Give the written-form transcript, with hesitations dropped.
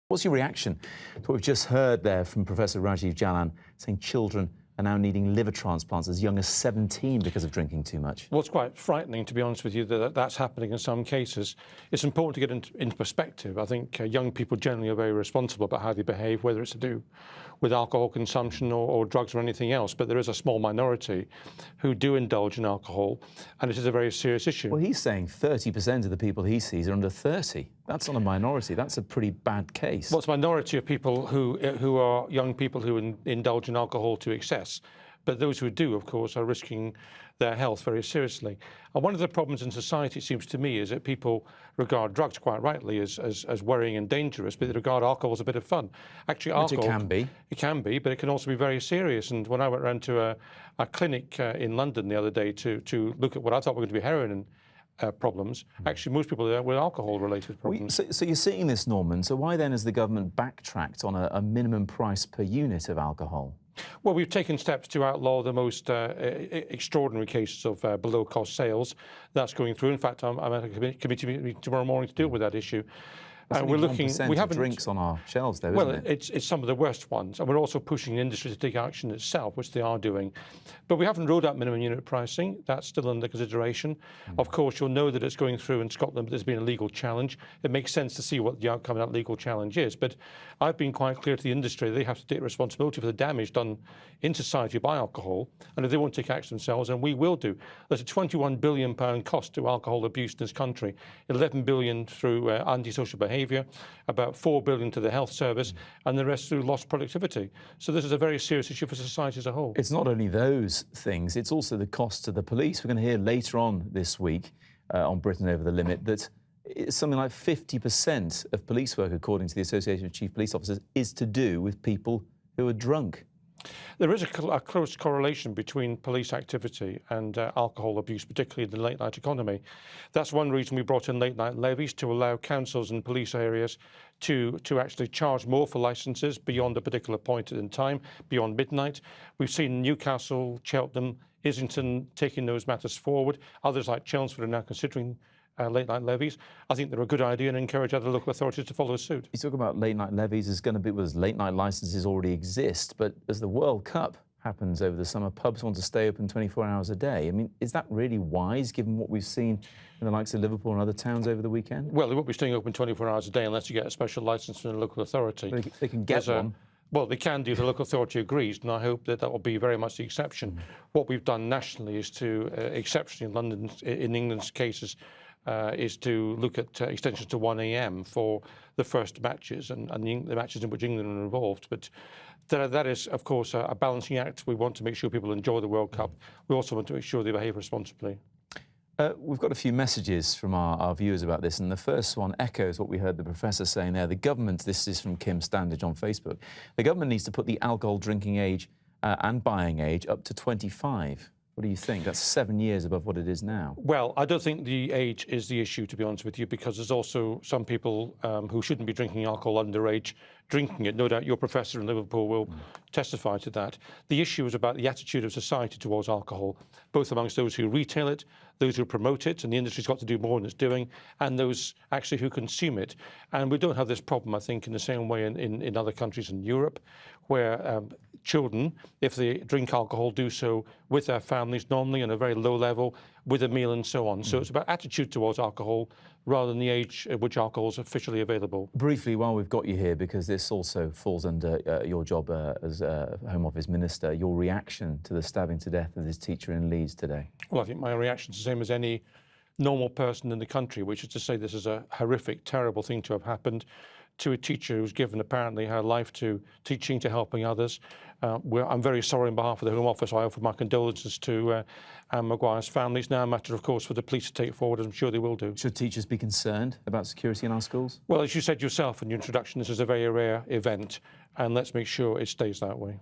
What's your reaction to what we've just heard there from Professor Rajiv Jalan, saying children are now needing liver transplants as young as 17 because of drinking too much? Well, it's quite frightening, to be honest with you, that that's happening in some cases. It's important to get into perspective. I think young people generally are very responsible about how they behave, whether it's to do with alcohol consumption or drugs or anything else. But there is a small minority who do indulge in alcohol, and it is a very serious issue. Well, he's saying 30% of the people he sees are under 30. That's not a minority. That's a pretty bad case. Well, it's a minority of people who are young people who indulge in alcohol to excess. But those who do, of course, are risking their health very seriously. And one of the problems in society, it seems to me, is that people regard drugs, quite rightly, as worrying and dangerous, but they regard alcohol as a bit of fun. Actually, alcohol... Which it can be. It can be, but it can also be very serious. And when I went around to a clinic in London the other day to look at what I thought were going to be heroin problems, actually most people there were alcohol-related problems. So you're seeing this, Norman. So why then has the government backtracked on a minimum price per unit of alcohol? Well, we've taken steps to outlaw the most extraordinary cases of below-cost sales. That's going through. In fact, I'm at a committee meeting tomorrow morning to deal with that issue. We're looking. We have drinks on our shelves, though. Well, isn't it? It's some of the worst ones, and we're also pushing the industry to take action itself, which they are doing. But we haven't ruled out minimum unit pricing. That's still under consideration. Of course, you'll know that it's going through in Scotland. But there's been a legal challenge. It makes sense to see what the outcome of that legal challenge is. But I've been quite clear to the industry they have to take responsibility for the damage done in society by alcohol, and if they won't take action themselves, and we will do. There's a £21 billion cost to alcohol abuse in this country, 11 billion through antisocial behaviour, about 4 billion to the health service, and the rest through lost productivity. So this is a very serious issue for society as a whole. It's not only those things, it's also the cost to the police. We're going to hear later on this week on Britain Over the Limit that it's something like 50% of police work, according to the Association of Chief Police Officers, is to do with people who are drunk. There is a close correlation between police activity and alcohol abuse, particularly in the late-night economy. That's one reason we brought in late-night levies, to allow councils and police areas to actually charge more for licences beyond a particular point in time, beyond midnight. We've seen Newcastle, Cheltenham, Islington taking those matters forward. Others like Chelmsford are now considering late-night levies. I think they're a good idea and encourage other local authorities to follow suit. You talk about late-night levies. There's going to be, late-night licences already exist, but as the World Cup happens over the summer, pubs want to stay open 24 hours a day. I mean, is that really wise, given what we've seen in the likes of Liverpool and other towns over the weekend? Well, they won't be staying open 24 hours a day unless you get a special licence from the local authority. They can get one. Well, they can do if the local authority agrees, and I hope that will be very much the exception. What we've done nationally is to, exceptionally in England's cases, is to look at extensions to 1 a.m. for the first matches and the matches in which England are involved. But that is, of course, a balancing act. We want to make sure people enjoy the World Cup. We also want to make sure they behave responsibly. We've got a few messages from our viewers about this, and the first one echoes what we heard the professor saying there. The government, this is from Kim Standage on Facebook, the government needs to put the alcohol drinking age and buying age up to 25. What do you think? That's 7 years above what it is now. Well, I don't think the age is the issue, to be honest with you, because there's also some people who shouldn't be drinking alcohol underage drinking it. No doubt your professor in Liverpool will testify to that. The issue is about the attitude of society towards alcohol, both amongst those who retail it, those who promote it, and the industry's got to do more than it's doing, and those actually who consume it. And we don't have this problem, I think, in the same way in other countries in Europe, where children, if they drink alcohol, do so with their families, normally on a very low level, with a meal and so on. So it's about attitude towards alcohol rather than the age at which alcohol is officially available. Briefly, while we've got you here, because this also falls under your job as Home Office Minister, your reaction to the stabbing to death of this teacher in Leeds today? Well, I think my reaction is the same as any normal person in the country, which is to say this is a horrific, terrible thing to have happened to a teacher who's given apparently her life to teaching, to helping others. I'm very sorry on behalf of the Home Office. I offer my condolences to Anne Maguire's family. It's now a matter, of course, for the police to take forward, as I'm sure they will do. Should teachers be concerned about security in our schools? Well, as you said yourself in your introduction, this is a very rare event, and let's make sure it stays that way.